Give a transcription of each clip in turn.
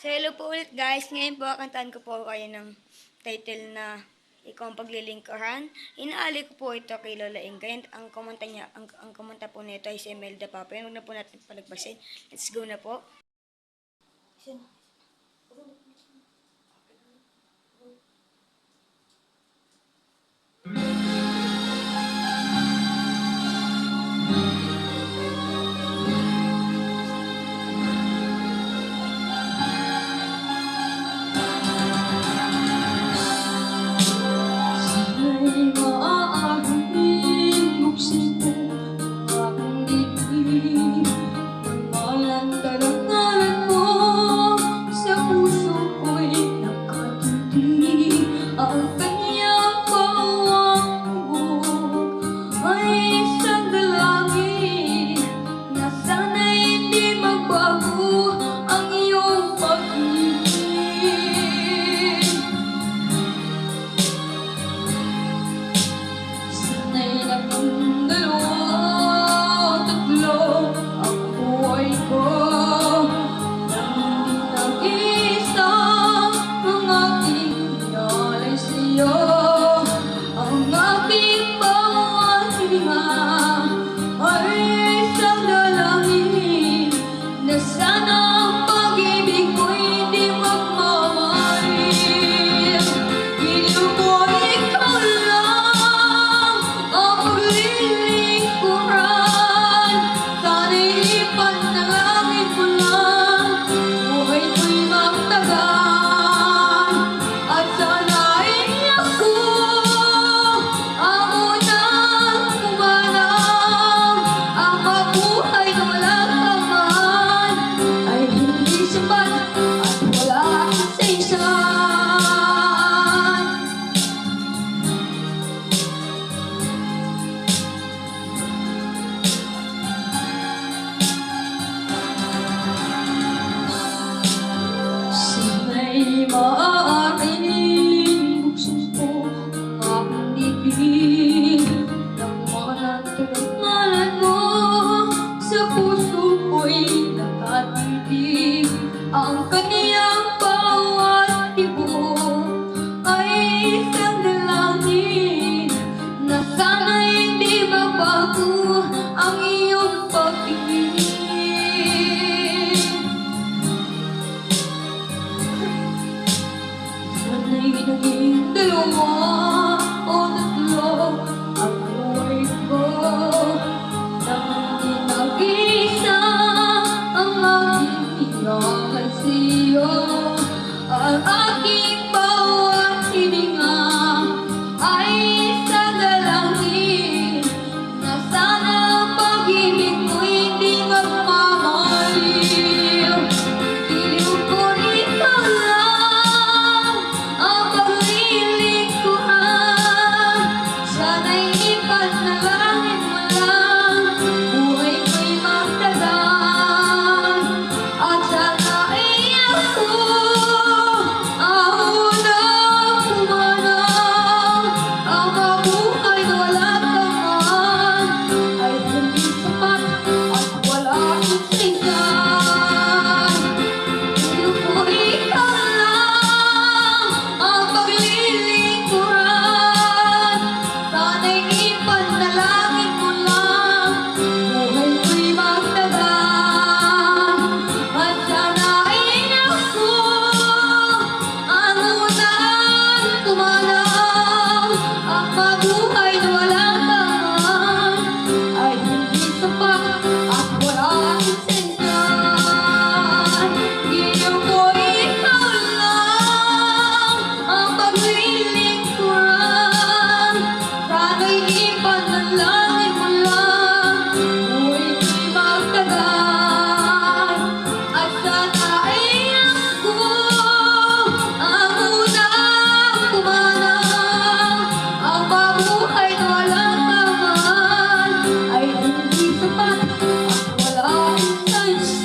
So hello po ulit guys. Ngayon po kantaan ko po kayo ng title na Ikaw ang Paglilingkuran. Inaali ko po ito kay Lola Inga. Ang kumanta niya, ang kumanta po nito ay si Imelda Papa. Huwag na po natin palagpasin. Let's go na po. Ang kaniyang bawat tibok ay isang dalangin na sana hindi magbago ang iyong pag-ibig. Sana'y naging dalawa o tatlo ang buhay ko nang hindi nag-isa ang aking iyakan sa'yo. Ang aking bawat hininga ay isang dalangin na sana ang pag-ibig mo hindi magmamaliw. Iliw ko ikaw lang ang paglilingkuran. Sana'y ipanalangin mo lang buhay ko'y magtagal. At sana ay ako ang unang pumanang. Ang mabuhay na wala kang man ay hindi sapat at wala akong saysay. Iliw ko ikaw lang ang paglilingkuran. Sana'y ipanalangin mo lang buhay ko'y magtagal. At sana ay ako ang unang pumanang. Ang mabuhay na walang kaman ay hindi sapat at wala akong saysay. Iliw ko ikaw lang ang paglilingkuran. Sana'y ipanalangin mo lang buhay ko'y magtagal. At sana ay ako ang unang pumanang. Ang mabuhay na walang kaman ay hindi sapat at wala akong saysay.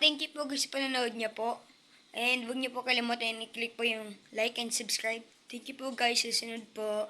Thank you po guys sa panonood niya po. And huwag niyo po kalimutan i-click po yung like and subscribe. Thank you po guys. Susunod po.